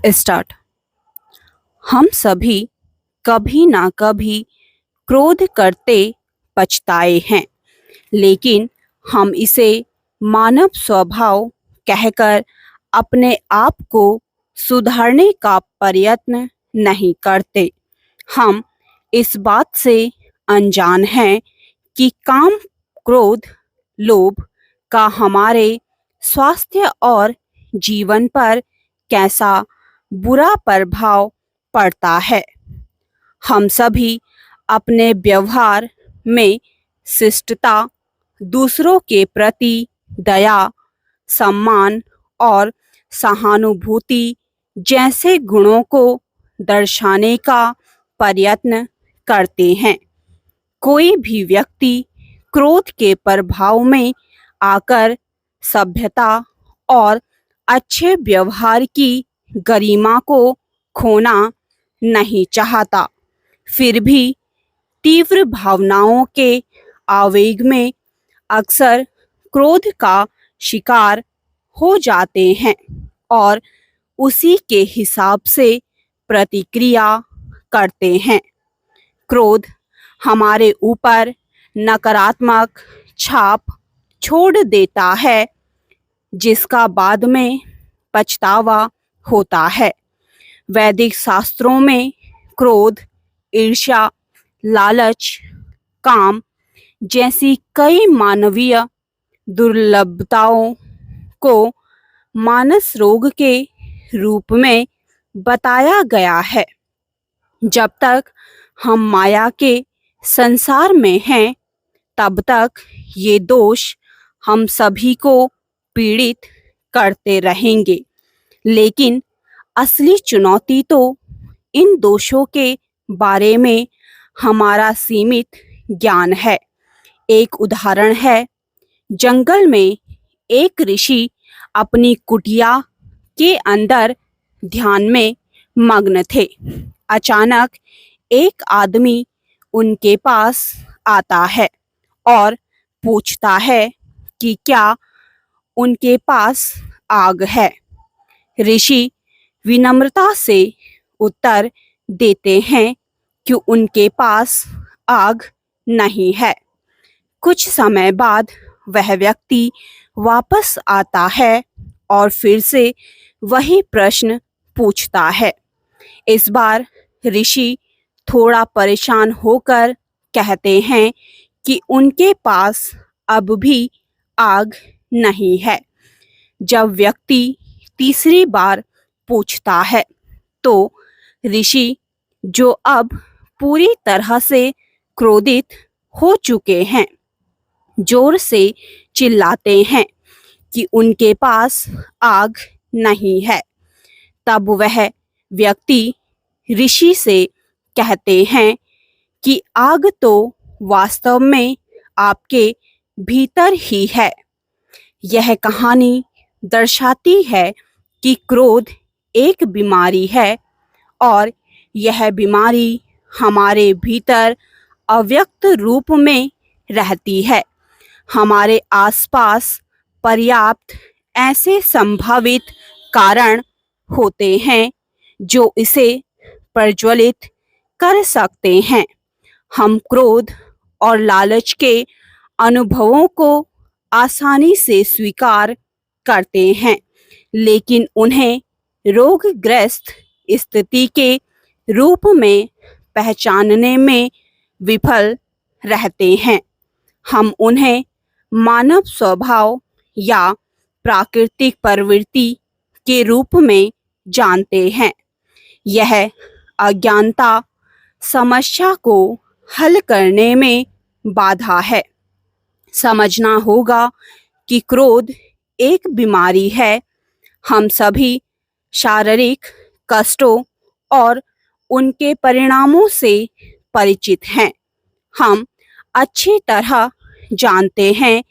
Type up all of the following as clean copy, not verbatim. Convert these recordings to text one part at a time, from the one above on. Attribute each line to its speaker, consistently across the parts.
Speaker 1: Start. हम सभी कभी ना कभी क्रोध करते पछताए हैं, लेकिन हम इसे मानव स्वभाव कहकर अपने आप को सुधारने का प्रयत्न नहीं करते। हम इस बात से अनजान हैं कि काम, क्रोध, लोभ का हमारे स्वास्थ्य और जीवन पर कैसा बुरा प्रभाव पड़ता है। हम सभी अपने व्यवहार में शिष्टता, दूसरों के प्रति दया, सम्मान और सहानुभूति जैसे गुणों को दर्शाने का प्रयत्न करते हैं। कोई भी व्यक्ति क्रोध के प्रभाव में आकर सभ्यता और अच्छे व्यवहार की गरिमा को खोना नहीं चाहता, फिर भी तीव्र भावनाओं के आवेग में अक्सर क्रोध का शिकार हो जाते हैं और उसी के हिसाब से प्रतिक्रिया करते हैं। क्रोध हमारे ऊपर नकारात्मक छाप छोड़ देता है, जिसका बाद में पछतावा होता है। वैदिक शास्त्रों में क्रोध, ईर्ष्या, लालच, काम जैसी कई मानवीय दुर्लभताओं को मानस रोग के रूप में बताया गया है। जब तक हम माया के संसार में हैं, तब तक ये दोष हम सभी को पीड़ित करते रहेंगे। लेकिन असली चुनौती तो इन दोषों के बारे में हमारा सीमित ज्ञान है। एक उदाहरण है, जंगल में एक ऋषि अपनी कुटिया के अंदर ध्यान में मग्न थे। अचानक एक आदमी उनके पास आता है और पूछता है कि क्या उनके पास आग है। ऋषि विनम्रता से उत्तर देते हैं कि उनके पास आग नहीं है। कुछ समय बाद वह व्यक्ति वापस आता है और फिर से वही प्रश्न पूछता है। इस बार ऋषि थोड़ा परेशान होकर कहते हैं कि उनके पास अब भी आग नहीं है। जब व्यक्ति तीसरी बार पूछता है तो ऋषि, जो अब पूरी तरह से क्रोधित हो चुके हैं, जोर से चिल्लाते हैं कि उनके पास आग नहीं है। तब वह व्यक्ति ऋषि से कहते हैं कि आग तो वास्तव में आपके भीतर ही है। यह कहानी दर्शाती है कि क्रोध एक बीमारी है और यह बीमारी हमारे भीतर अव्यक्त रूप में रहती है। हमारे आसपास पर्याप्त ऐसे संभावित कारण होते हैं जो इसे प्रज्वलित कर सकते हैं। हम क्रोध और लालच के अनुभवों को आसानी से स्वीकार करते हैं, लेकिन उन्हें रोगग्रस्त स्थिति के रूप में पहचानने में विफल रहते हैं। हम उन्हें मानव स्वभाव या प्राकृतिक प्रवृत्ति के रूप में जानते हैं। यह अज्ञानता समस्या को हल करने में बाधा है। समझना होगा कि क्रोध एक बीमारी है। हम सभी शारीरिक कष्टों और उनके परिणामों से परिचित हैं। हम अच्छी तरह जानते हैं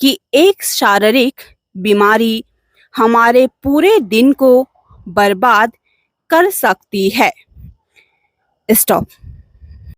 Speaker 1: कि एक शारीरिक बीमारी हमारे पूरे दिन को बर्बाद कर सकती है। स्टॉप।